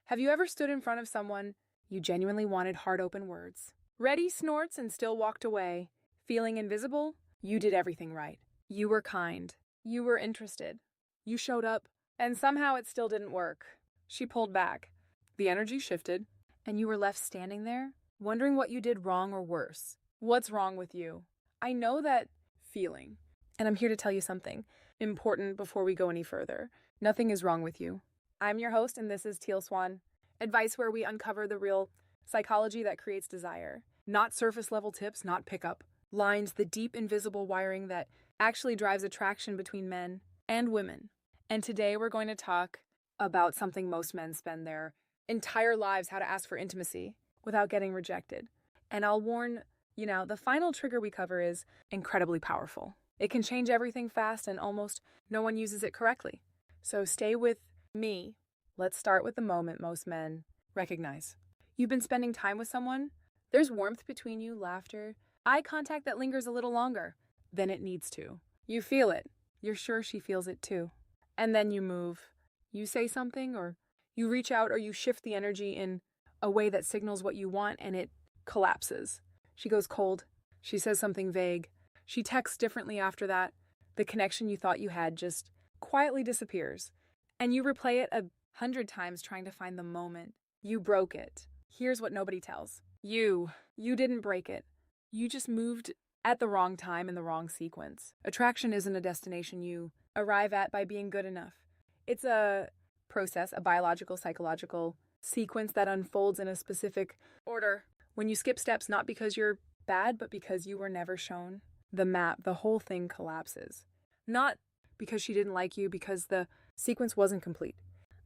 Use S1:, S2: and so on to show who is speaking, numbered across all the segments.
S1: Have you ever stood in front of someone you genuinely wanted hard open words? Ready snorts and still walked away. Feeling invisible? You did everything right. You were kind. You were interested. You showed up, and somehow it still didn't work. She pulled back. The energy shifted, and you were left standing there, wondering what you did wrong or worse. What's wrong with you? I know that feeling, and I'm here to tell you something important before we go any further. Nothing is wrong with you. I'm your host, and this is Teal Swan, advice where we uncover the real psychology that creates desire. Not surface level tips, not pickup lines, the deep invisible wiring that actually drives attraction between men and women. And today we're going to talk about something most men spend their entire lives, how to ask for intimacy without getting rejected. And I'll warn, the final trigger we cover is incredibly powerful. It can change everything fast and almost no one uses it correctly. So stay with me. Let's start with the moment most men recognize. You've been spending time with someone. There's warmth between you, laughter, eye contact that lingers a little longer than it needs to. You feel it. You're sure she feels it too. And then you move. You say something, or you reach out, or you shift the energy in a way that signals what you want, and it collapses. She goes cold. She says something vague. She texts differently after that. The connection you thought you had just quietly disappears. And you replay it 100 times trying to find the moment. You broke it. Here's what nobody tells. You didn't break it. You just moved at the wrong time in the wrong sequence. Attraction isn't a destination you arrive at by being good enough. It's a process, a biological, psychological sequence that unfolds in a specific order. When you skip steps, not because you're bad, but because you were never shown the map, the whole thing collapses. Not because she didn't like you, because the sequence wasn't complete.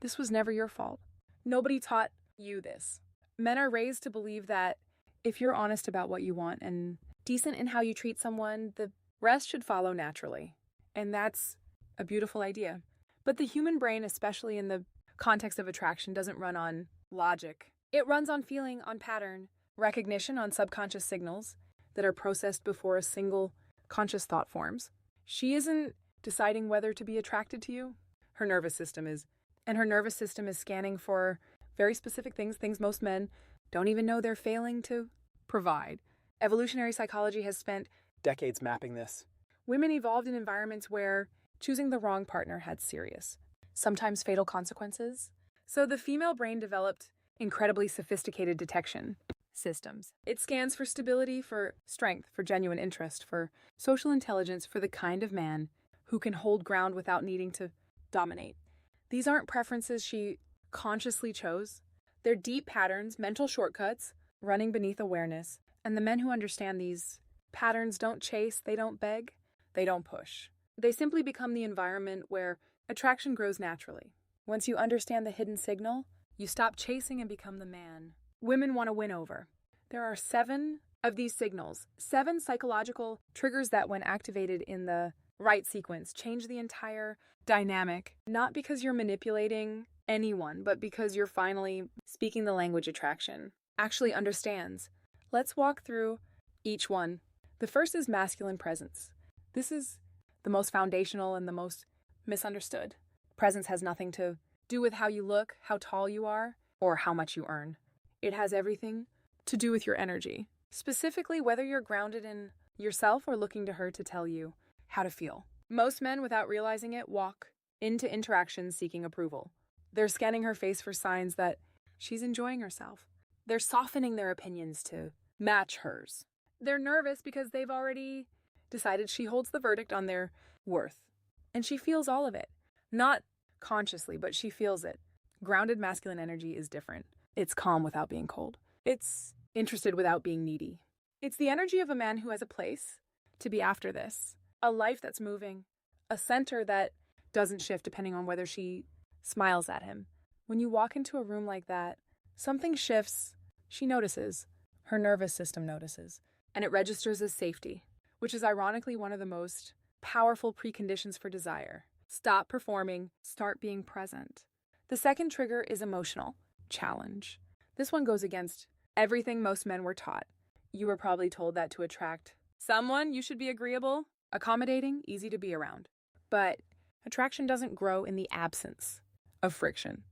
S1: This was never your fault. Nobody taught you this. Men are raised to believe that if you're honest about what you want and decent in how you treat someone, the rest should follow naturally. And that's a beautiful idea. But the human brain, especially in the context of attraction, doesn't run on logic. It runs on feeling, on pattern, recognition, on subconscious signals that are processed before a single conscious thought forms. She isn't deciding whether to be attracted to you. Her nervous system is. And her nervous system is scanning for very specific things most men don't even know they're failing to provide. Evolutionary psychology has spent decades mapping this. Women evolved in environments where choosing the wrong partner had serious, sometimes fatal consequences. So the female brain developed incredibly sophisticated detection systems. It scans for stability, for strength, for genuine interest, for social intelligence, for the kind of man who can hold ground without needing to dominate. These aren't preferences she consciously chose. They're deep patterns, mental shortcuts, running beneath awareness. And the men who understand these patterns don't chase, they don't beg, they don't push. They simply become the environment where attraction grows naturally. Once you understand the hidden signal, you stop chasing and become the man women want to win over. There are 7 of these signals, 7 psychological triggers that, when activated in the right sequence, change the entire dynamic. Not because you're manipulating anyone, but because you're finally speaking the language attraction actually understands. Let's walk through each one. The first is masculine presence. This is the most foundational and the most misunderstood. Presence has nothing to do with how you look, how tall you are, or how much you earn. It has everything to do with your energy. Specifically, whether you're grounded in yourself or looking to her to tell you how to feel. Most men, without realizing it, walk into interactions seeking approval. They're scanning her face for signs that she's enjoying herself. They're softening their opinions to match hers. They're nervous because they've already decided she holds the verdict on their worth. And she feels all of it. Not consciously, but she feels it. Grounded masculine energy is different. It's calm without being cold. It's interested without being needy. It's the energy of a man who has a place to be after this. A life that's moving. A center that doesn't shift depending on whether she smiles at him. When you walk into a room like that, something shifts. She notices. Her nervous system notices. And it registers as safety, which is ironically one of the most powerful preconditions for desire. Stop performing. Start being present. The second trigger is emotional challenge. This one goes against everything most men were taught. You were probably told that to attract someone, you should be agreeable, accommodating, easy to be around. But attraction doesn't grow in the absence of friction.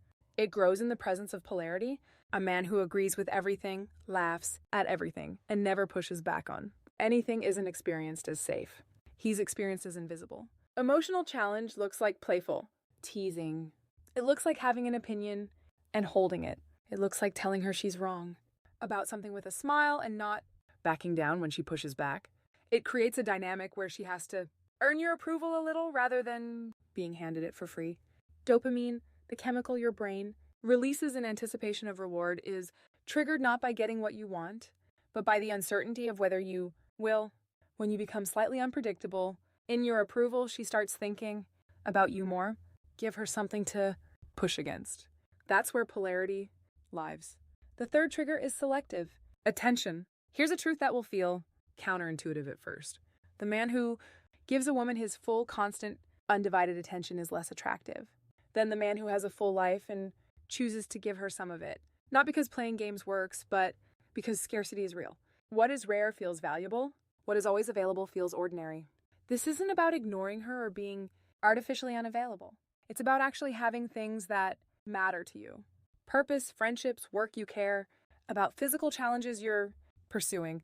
S1: It grows in the presence of polarity, a man who agrees with everything, laughs at everything, and never pushes back on anything isn't experienced as safe. He's experienced as invisible. Emotional challenge looks like playful, teasing. It looks like having an opinion and holding it. It looks like telling her she's wrong about something with a smile and not backing down when she pushes back. It creates a dynamic where she has to earn your approval a little rather than being handed it for free. Dopamine, the chemical your brain releases in anticipation of reward, is triggered not by getting what you want, but by the uncertainty of whether you will. When you become slightly unpredictable in your approval, she starts thinking about you more. Give her something to push against. That's where polarity lives. The third trigger is selective attention. Here's a truth that will feel counterintuitive at first. The man who gives a woman his full, constant, undivided attention is less attractive than the man who has a full life and chooses to give her some of it. Not because playing games works, but because scarcity is real. What is rare feels valuable. What is always available feels ordinary. This isn't about ignoring her or being artificially unavailable. It's about actually having things that matter to you. Purpose, friendships, work you care about, physical challenges you're pursuing.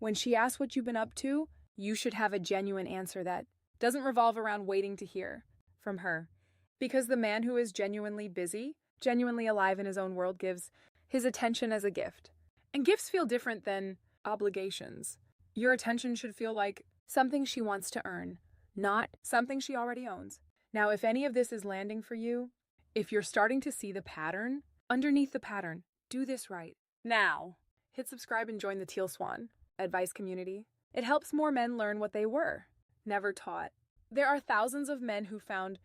S1: When she asks what you've been up to, you should have a genuine answer that doesn't revolve around waiting to hear from her. Because the man who is genuinely busy, genuinely alive in his own world, gives his attention as a gift. And gifts feel different than obligations. Your attention should feel like something she wants to earn, not something she already owns. Now, if any of this is landing for you, if you're starting to see the pattern, underneath the pattern, do this right. Now, hit subscribe and join the Teal Swan advice community. It helps more men learn what they were never taught. There are thousands of men who found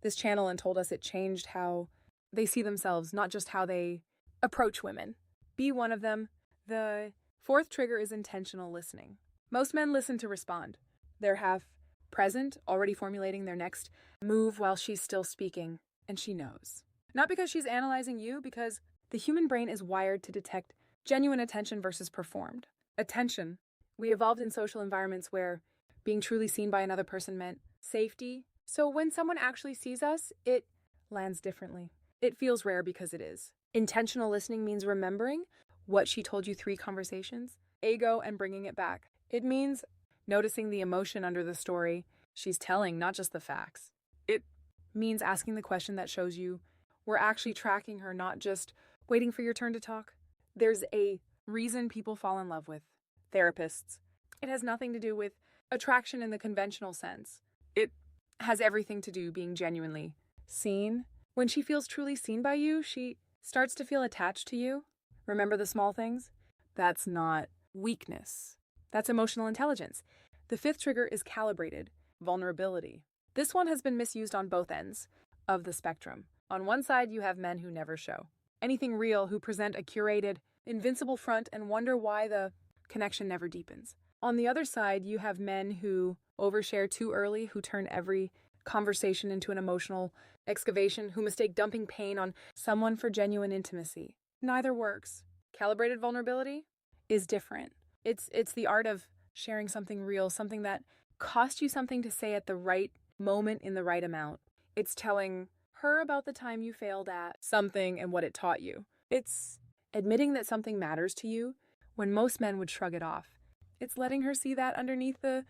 S1: this channel and told us it changed how they see themselves, not just how they approach women. Be one of them. The fourth trigger is intentional listening. Most men listen to respond. They're half present, already formulating their next move while she's still speaking, and she knows. Not because she's analyzing you, because the human brain is wired to detect genuine attention versus performed attention. We evolved in social environments where being truly seen by another person meant safety. So when someone actually sees us, it lands differently. It feels rare because it is. Intentional listening means remembering what she told you 3 conversations ago and bringing it back. It means noticing the emotion under the story she's telling, not just the facts. It means asking the question that shows you we're actually tracking her, not just waiting for your turn to talk. There's a reason people fall in love with therapists. It has nothing to do with attraction in the conventional sense. It has everything to do being genuinely seen. When she feels truly seen by you, she starts to feel attached to you. Remember the small things? That's not weakness. That's emotional intelligence. The 5th trigger is calibrated vulnerability. This one has been misused on both ends of the spectrum. On one side, you have men who never show anything real, who present a curated, invincible front and wonder why the connection never deepens. On the other side, you have men who overshare too early, who turn every conversation into an emotional excavation, who mistake dumping pain on someone for genuine intimacy. Neither works. Calibrated vulnerability is different. It's the art of sharing something real, something that cost you something to say at the right moment in the right amount. It's telling her about the time you failed at something and what it taught you. It's admitting that something matters to you when most men would shrug it off. It's letting her see that underneath the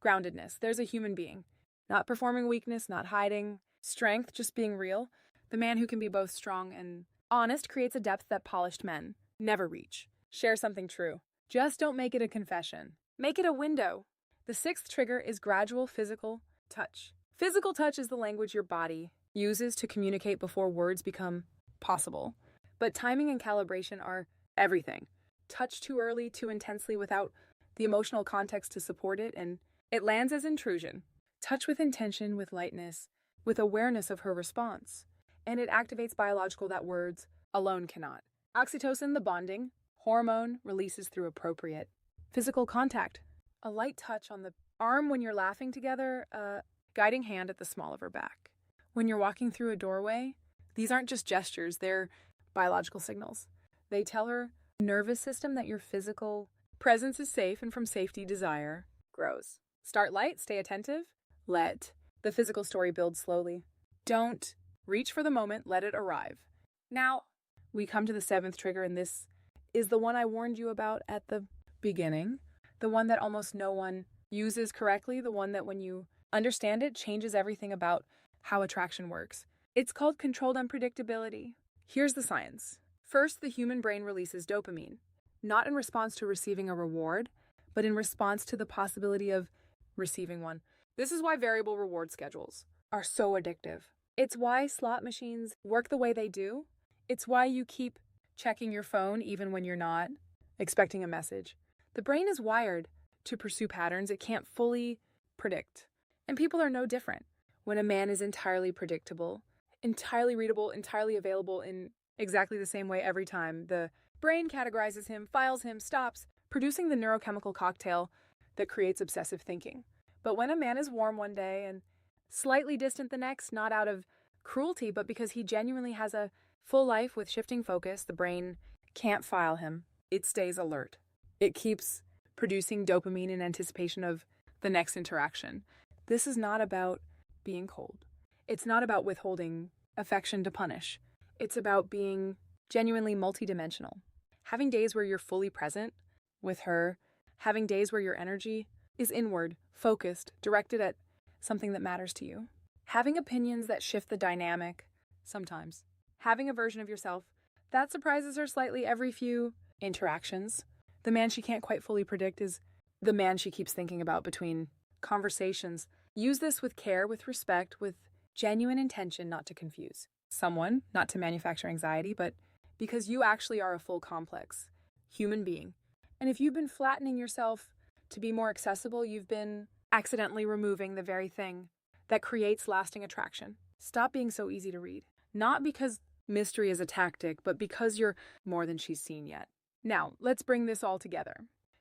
S1: groundedness, there's a human being. Not performing weakness, not hiding strength, just being real. The man who can be both strong and honest creates a depth that polished men never reach. Share something true. Just don't make it a confession. Make it a window. The 6th trigger is gradual physical touch. Physical touch is the language your body uses to communicate before words become possible. But timing and calibration are everything. Touch too early, too intensely without the emotional context to support it, and it lands as intrusion. Touch with intention, with lightness, with awareness of her response. And it activates biological that words alone cannot. Oxytocin, the bonding hormone, releases through appropriate physical contact. A light touch on the arm when you're laughing together, a guiding hand at the small of her back. When you're walking through a doorway, these aren't just gestures, they're biological signals. They tell her nervous system that your physical presence is safe, and from safety, desire grows. Start light, stay attentive, let the physical story build slowly. Don't reach for the moment, let it arrive. Now, we come to the seventh trigger, and this is the one I warned you about at the beginning, the one that almost no one uses correctly, the one that when you understand it changes everything about how attraction works. It's called controlled unpredictability. Here's the science. First, the human brain releases dopamine, not in response to receiving a reward, but in response to the possibility of receiving one. This is why variable reward schedules are so addictive. It's why slot machines work the way they do. It's why you keep checking your phone even when you're not expecting a message. The brain is wired to pursue patterns it can't fully predict. And people are no different. When a man is entirely predictable, entirely readable, entirely available in exactly the same way every time, the brain categorizes him, files him, stops producing the neurochemical cocktail that creates obsessive thinking. But when a man is warm one day and slightly distant the next, not out of cruelty, but because he genuinely has a full life with shifting focus, the brain can't file him. It stays alert. It keeps producing dopamine in anticipation of the next interaction. This is not about being cold. It's not about withholding affection to punish. It's about being genuinely multidimensional. Having days where you're fully present with her, having days where your energy is inward, focused, directed at something that matters to you. Having opinions that shift the dynamic, sometimes. Having a version of yourself that surprises her slightly every few interactions. The man she can't quite fully predict is the man she keeps thinking about between conversations. Use this with care, with respect, with genuine intention, not to confuse someone, not to manufacture anxiety, but because you actually are a full complex human being. And if you've been flattening yourself to be more accessible, you've been accidentally removing the very thing that creates lasting attraction. Stop being so easy to read. Not because mystery is a tactic, but because you're more than she's seen yet. Now, let's bring this all together.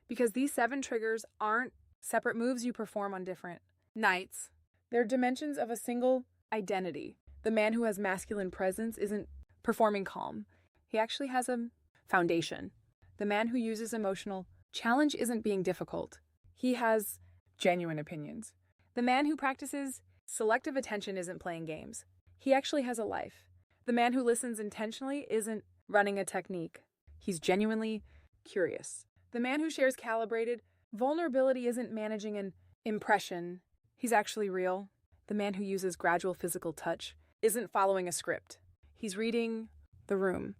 S1: Because these 7 triggers aren't separate moves you perform on different nights. They're dimensions of a single identity. The man who has masculine presence isn't performing calm. He actually has a foundation. The man who uses emotional challenge isn't being difficult. He has genuine opinions. The man who practices selective attention isn't playing games. He actually has a life. The man who listens intentionally isn't running a technique. He's genuinely curious. The man who shares calibrated vulnerability isn't managing an impression. He's actually real. The man who uses gradual physical touch isn't following a script. He's reading the room.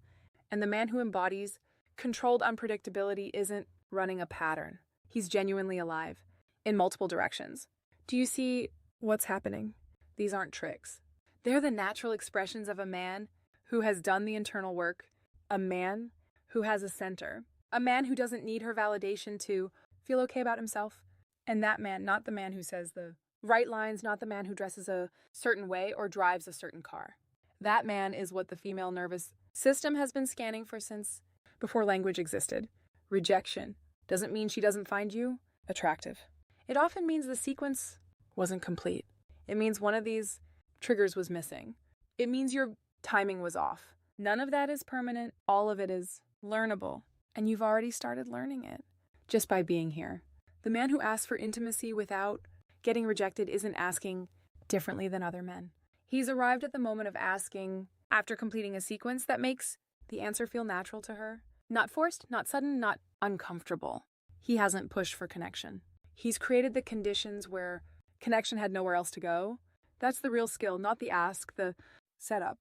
S1: And the man who embodies controlled unpredictability isn't running a pattern. He's genuinely alive in multiple directions. Do you see what's happening? These aren't tricks. They're the natural expressions of a man who has done the internal work, a man who has a center, a man who doesn't need her validation to feel okay about himself. And that man, not the man who says the right lines, not the man who dresses a certain way or drives a certain car. That man is what the female nervous system has been scanning for since before language existed. Rejection doesn't mean she doesn't find you attractive. It often means the sequence wasn't complete. It means one of these triggers was missing. It means your timing was off. None of that is permanent. All of it is learnable. And you've already started learning it just by being here. The man who asks for intimacy without getting rejected isn't asking differently than other men. He's arrived at the moment of asking after completing a sequence that makes the answer feel natural to her. Not forced, not sudden, not uncomfortable. He hasn't pushed for connection. He's created the conditions where connection had nowhere else to go. That's the real skill, not the ask, the setup.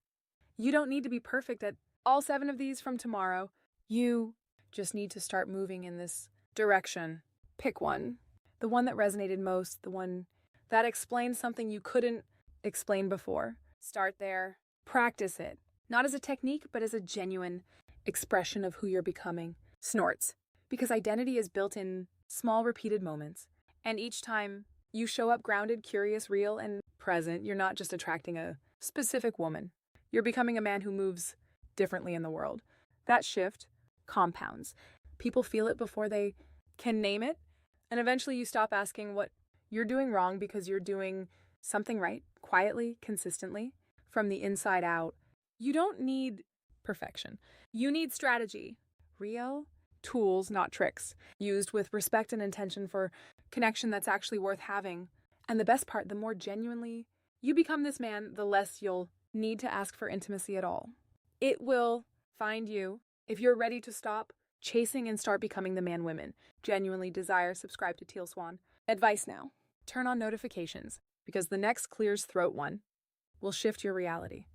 S1: You don't need to be perfect at all 7 of these from tomorrow. You just need to start moving in this direction. Pick one. The one that resonated most, the one that explains something you couldn't explain before. Start there. Practice it. Not as a technique, but as a genuine expression of who you're becoming. Snorts. Because identity is built in small repeated moments. And each time you show up grounded, curious, real, and present, you're not just attracting a specific woman. You're becoming a man who moves differently in the world. That shift compounds. People feel it before they can name it. And eventually you stop asking what you're doing wrong because you're doing something right, quietly, consistently, from the inside out. You don't need perfection. You need strategy. Real tools, not tricks, used with respect and intention for connection that's actually worth having. And the best part, the more genuinely you become this man, the less you'll need to ask for intimacy at all. It will find you. If you're ready to stop chasing and start becoming the man women genuinely desire, subscribe to Teal Swan. Advice now. Turn on notifications because the next Clears Throat one will shift your reality.